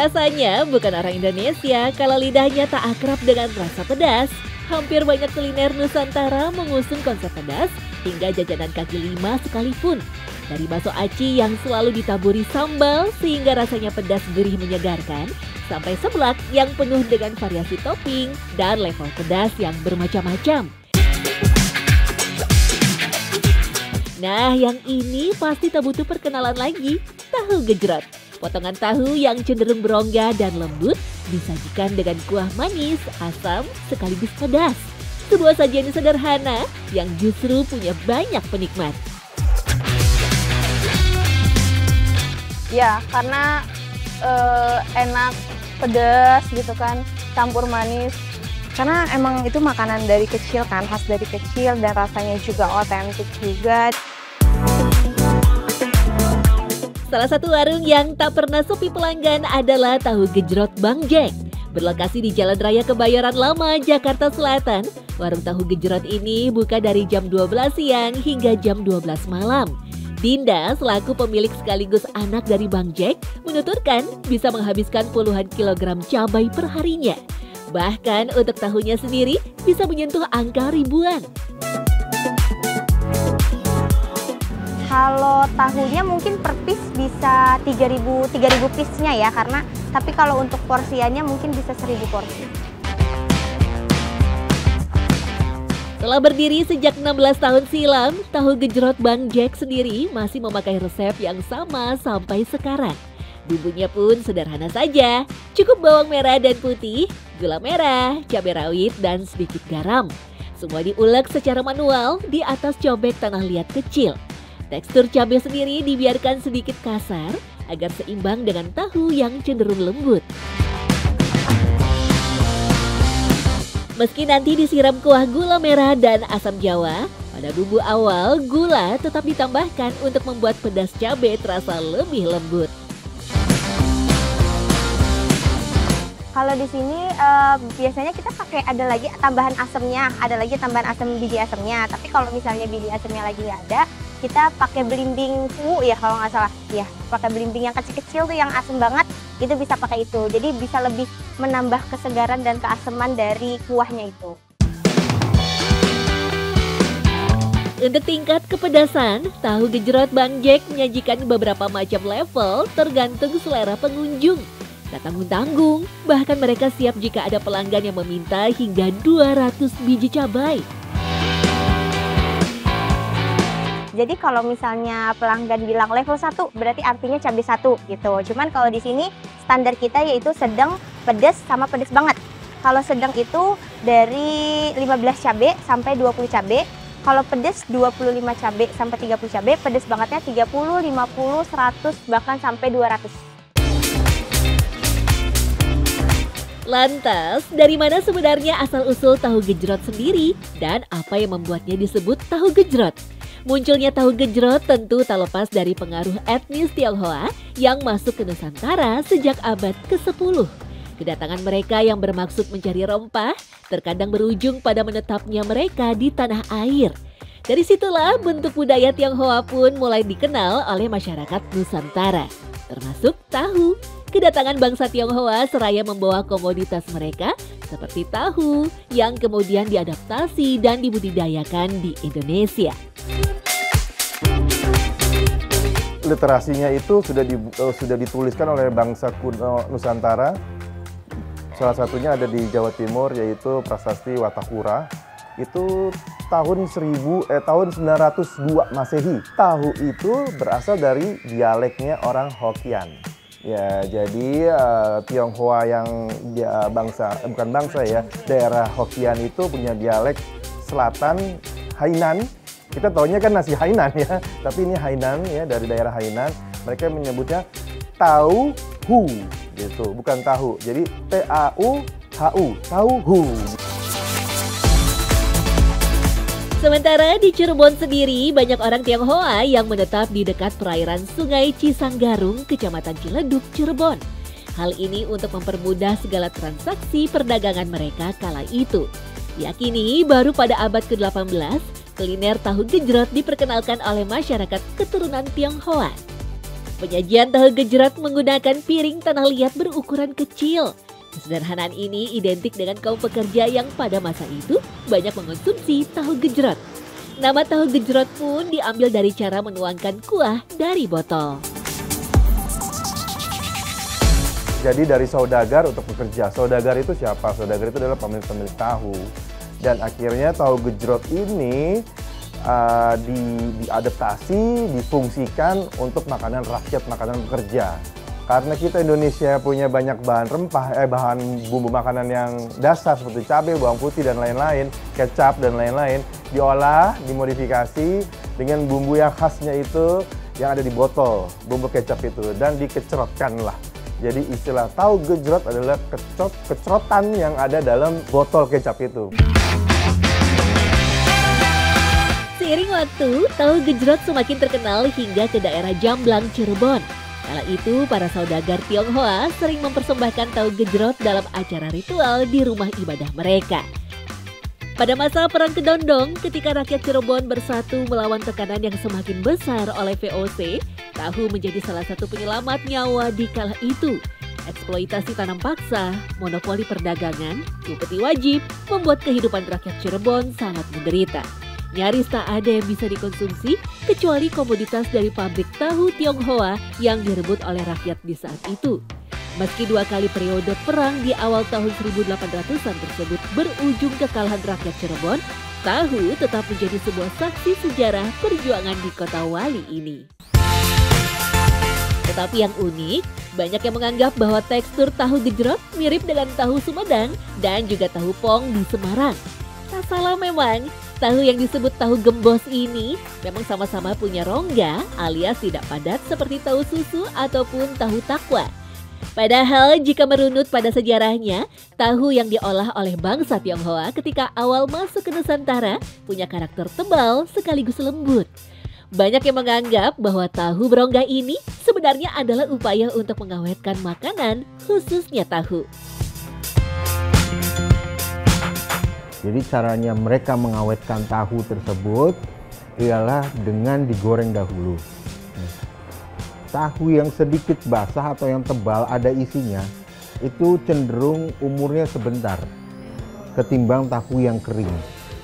Rasanya bukan orang Indonesia kalau lidahnya tak akrab dengan rasa pedas. Hampir banyak kuliner Nusantara mengusung konsep pedas hingga jajanan kaki lima sekalipun. Dari bakso aci yang selalu ditaburi sambal sehingga rasanya pedas gurih menyegarkan, sampai seblak yang penuh dengan variasi topping dan level pedas yang bermacam-macam. Nah, yang ini pasti tak butuh perkenalan lagi, tahu gejrot. Potongan tahu yang cenderung berongga dan lembut disajikan dengan kuah manis, asam, sekaligus pedas. Sebuah sajian sederhana yang justru punya banyak penikmat. Ya, karena enak, pedas gitu kan, campur manis. Karena emang itu makanan dari kecil kan, khas dari kecil dan rasanya juga otentik juga. Salah satu warung yang tak pernah sepi pelanggan adalah Tahu Gejrot Bang Jack. Berlokasi di Jalan Raya Kebayoran Lama, Jakarta Selatan, warung Tahu Gejrot ini buka dari jam 12 siang hingga jam 12 malam. Dinda selaku pemilik sekaligus anak dari Bang Jack menuturkan bisa menghabiskan puluhan kilogram cabai per harinya. Bahkan untuk tahunya sendiri bisa menyentuh angka ribuan. Kalau tahunya mungkin per piece bisa 3.000 piece-nya ya, karena tapi kalau untuk porsiannya mungkin bisa 1.000 porsi. Setelah berdiri sejak 16 tahun silam, Tahu Gejrot Bang Jack sendiri masih memakai resep yang sama sampai sekarang. Bumbunya pun sederhana saja, cukup bawang merah dan putih, gula merah, cabai rawit, dan sedikit garam. Semua diulek secara manual di atas cobek tanah liat kecil. Tekstur cabai sendiri dibiarkan sedikit kasar agar seimbang dengan tahu yang cenderung lembut. Meski nanti disiram kuah gula merah dan asam jawa, pada bumbu awal gula tetap ditambahkan untuk membuat pedas cabai terasa lebih lembut. Kalau di sini biasanya kita pakai ada lagi tambahan asamnya, ada lagi tambahan asam biji asamnya. Tapi kalau misalnya biji asamnya lagi nggak ada, kita pakai belimbing kuwu ya kalau nggak salah. Ya, pakai belimbing yang kecil-kecil tuh yang asam banget, itu bisa pakai itu. Jadi bisa lebih menambah kesegaran dan keasaman dari kuahnya itu. Untuk tingkat kepedasan, Tahu Gejrot Bang Jack menyajikan beberapa macam level tergantung selera pengunjung. Tak tanggung-tanggung, bahkan mereka siap jika ada pelanggan yang meminta hingga 200 biji cabai. Jadi kalau misalnya pelanggan bilang level 1 berarti artinya cabai 1 gitu. Cuman kalau di sini standar kita yaitu sedang, pedas, sama pedas banget. Kalau sedang itu dari 15 cabai sampai 20 cabai. Kalau pedas 25 cabai sampai 30 cabai, pedas bangetnya 30, 50, 100 bahkan sampai 200. Lantas, dari mana sebenarnya asal-usul Tahu Gejrot sendiri dan apa yang membuatnya disebut Tahu Gejrot? Munculnya Tahu Gejrot tentu tak lepas dari pengaruh etnis Tionghoa yang masuk ke Nusantara sejak abad ke-10. Kedatangan mereka yang bermaksud mencari rempah terkadang berujung pada menetapnya mereka di tanah air. Dari situlah bentuk budaya Tionghoa pun mulai dikenal oleh masyarakat Nusantara, termasuk tahu. Kedatangan bangsa Tionghoa seraya membawa komoditas mereka seperti tahu yang kemudian diadaptasi dan dibudidayakan di Indonesia. Literasinya itu sudah dituliskan oleh bangsa kuno Nusantara. Salah satunya ada di Jawa Timur yaitu Prasasti Watakura. Itu tahun 902 Masehi. Tahu itu berasal dari dialeknya orang Hokkien. Ya, jadi Tionghoa yang daerah Hokkien itu punya dialek selatan Hainan. Kita taunya kan nasi Hainan ya, tapi ini Hainan ya, dari daerah Hainan. Mereka menyebutnya tahu hu gitu, bukan tahu. Jadi T-A-U-H-U, tahu hu. Sementara di Cirebon sendiri, banyak orang Tionghoa yang menetap di dekat perairan Sungai Cisanggarung, Kecamatan Ciledug, Cirebon. Hal ini untuk mempermudah segala transaksi perdagangan mereka kala itu. Diyakini baru pada abad ke-18, kuliner Tahu Gejrot diperkenalkan oleh masyarakat keturunan Tionghoa. Penyajian tahu gejrot menggunakan piring tanah liat berukuran kecil. Kesederhanaan ini identik dengan kaum pekerja yang pada masa itu banyak mengonsumsi tahu gejrot. Nama tahu gejrot pun diambil dari cara menuangkan kuah dari botol. Jadi dari saudagar untuk bekerja. Saudagar itu siapa? Saudagar itu adalah pemilik tahu. Dan akhirnya tahu gejrot ini diadaptasi, difungsikan untuk makanan rakyat, makanan pekerja. Karena kita Indonesia punya banyak bahan rempah, bahan bumbu makanan yang dasar seperti cabai, bawang putih dan lain-lain, kecap dan lain-lain, diolah, dimodifikasi dengan bumbu yang khasnya itu yang ada di botol, bumbu kecap itu, dan dikecrotkanlah. Jadi istilah tahu gejrot adalah kecrotan yang ada dalam botol kecap itu. Seiring waktu, tahu gejrot semakin terkenal hingga ke daerah Jamblang, Cirebon. Kala itu, para saudagar Tionghoa sering mempersembahkan tahu gejrot dalam acara ritual di rumah ibadah mereka. Pada masa Perang Kedondong, ketika rakyat Cirebon bersatu melawan tekanan yang semakin besar oleh VOC, tahu menjadi salah satu penyelamat nyawa di kala itu. Eksploitasi tanam paksa, monopoli perdagangan, upeti wajib, membuat kehidupan rakyat Cirebon sangat menderita. Nyaris tak ada yang bisa dikonsumsi kecuali komoditas dari pabrik tahu Tionghoa yang direbut oleh rakyat di saat itu. Meski 2 kali periode perang di awal tahun 1800-an tersebut berujung kekalahan rakyat Cirebon, tahu tetap menjadi sebuah saksi sejarah perjuangan di kota Wali ini. Tetapi yang unik, banyak yang menganggap bahwa tekstur tahu gejrot mirip dengan tahu Sumedang dan juga tahu pong di Semarang. Tak salah memang, tahu yang disebut tahu gembos ini memang sama-sama punya rongga alias tidak padat seperti tahu susu ataupun tahu takwa. Padahal jika merunut pada sejarahnya, tahu yang diolah oleh bangsa Tionghoa ketika awal masuk ke Nusantara punya karakter tebal sekaligus lembut. Banyak yang menganggap bahwa tahu berongga ini sebenarnya adalah upaya untuk mengawetkan makanan, khususnya tahu. Jadi caranya mereka mengawetkan tahu tersebut ialah dengan digoreng dahulu. Tahu yang sedikit basah atau yang tebal ada isinya itu cenderung umurnya sebentar ketimbang tahu yang kering.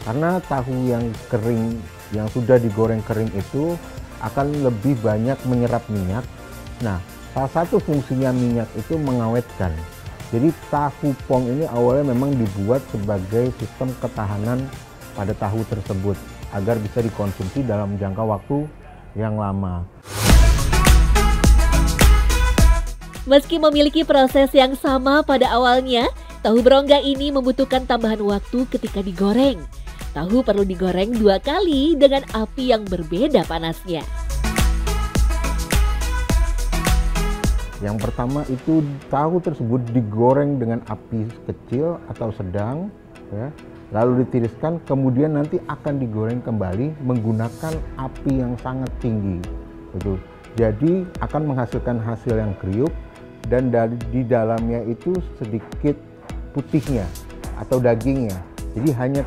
Karena tahu yang kering yang sudah digoreng kering itu akan lebih banyak menyerap minyak. Nah, salah satu fungsinya minyak itu mengawetkan. Jadi tahu pong ini awalnya memang dibuat sebagai sistem ketahanan pada tahu tersebut agar bisa dikonsumsi dalam jangka waktu yang lama. Meski memiliki proses yang sama pada awalnya, tahu berongga ini membutuhkan tambahan waktu ketika digoreng. Tahu perlu digoreng 2 kali dengan api yang berbeda panasnya. Yang pertama itu tahu tersebut digoreng dengan api kecil atau sedang, ya, lalu ditiriskan, kemudian nanti akan digoreng kembali menggunakan api yang sangat tinggi. Betul. Jadi akan menghasilkan hasil yang kriuk dan di dalamnya itu sedikit putihnya atau dagingnya. Jadi hanya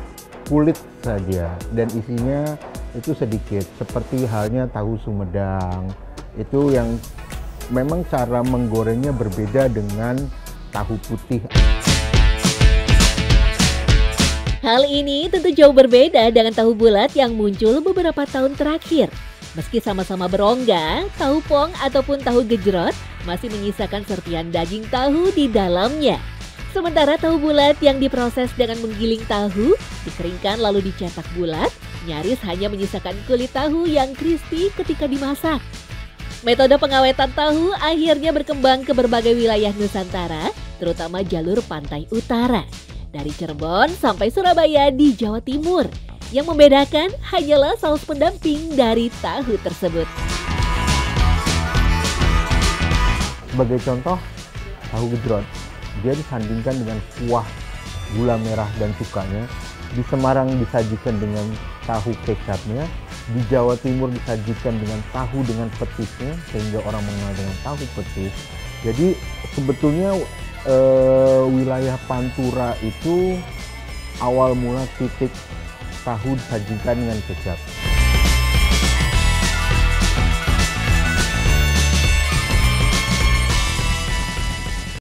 kulit saja dan isinya itu sedikit, seperti halnya tahu Sumedang. Itu yang memang cara menggorengnya berbeda dengan tahu putih. Hal ini tentu jauh berbeda dengan tahu bulat yang muncul beberapa tahun terakhir. Meski sama-sama berongga, tahu pong ataupun tahu gejrot masih menyisakan serpihan daging tahu di dalamnya. Sementara tahu bulat yang diproses dengan menggiling tahu, dikeringkan lalu dicetak bulat, nyaris hanya menyisakan kulit tahu yang crispy ketika dimasak. Metode pengawetan tahu akhirnya berkembang ke berbagai wilayah Nusantara, terutama jalur pantai utara. Dari Cirebon sampai Surabaya di Jawa Timur. Yang membedakan hanyalah saus pendamping dari tahu tersebut. Sebagai contoh, tahu gejrot, dia disandingkan dengan kuah gula merah dan cukanya. Di Semarang disajikan dengan tahu kecapnya, di Jawa Timur disajikan dengan tahu dengan petisnya, sehingga orang mengenal dengan tahu petis. Jadi sebetulnya wilayah Pantura itu awal mula titik tahu disajikan dengan kecap.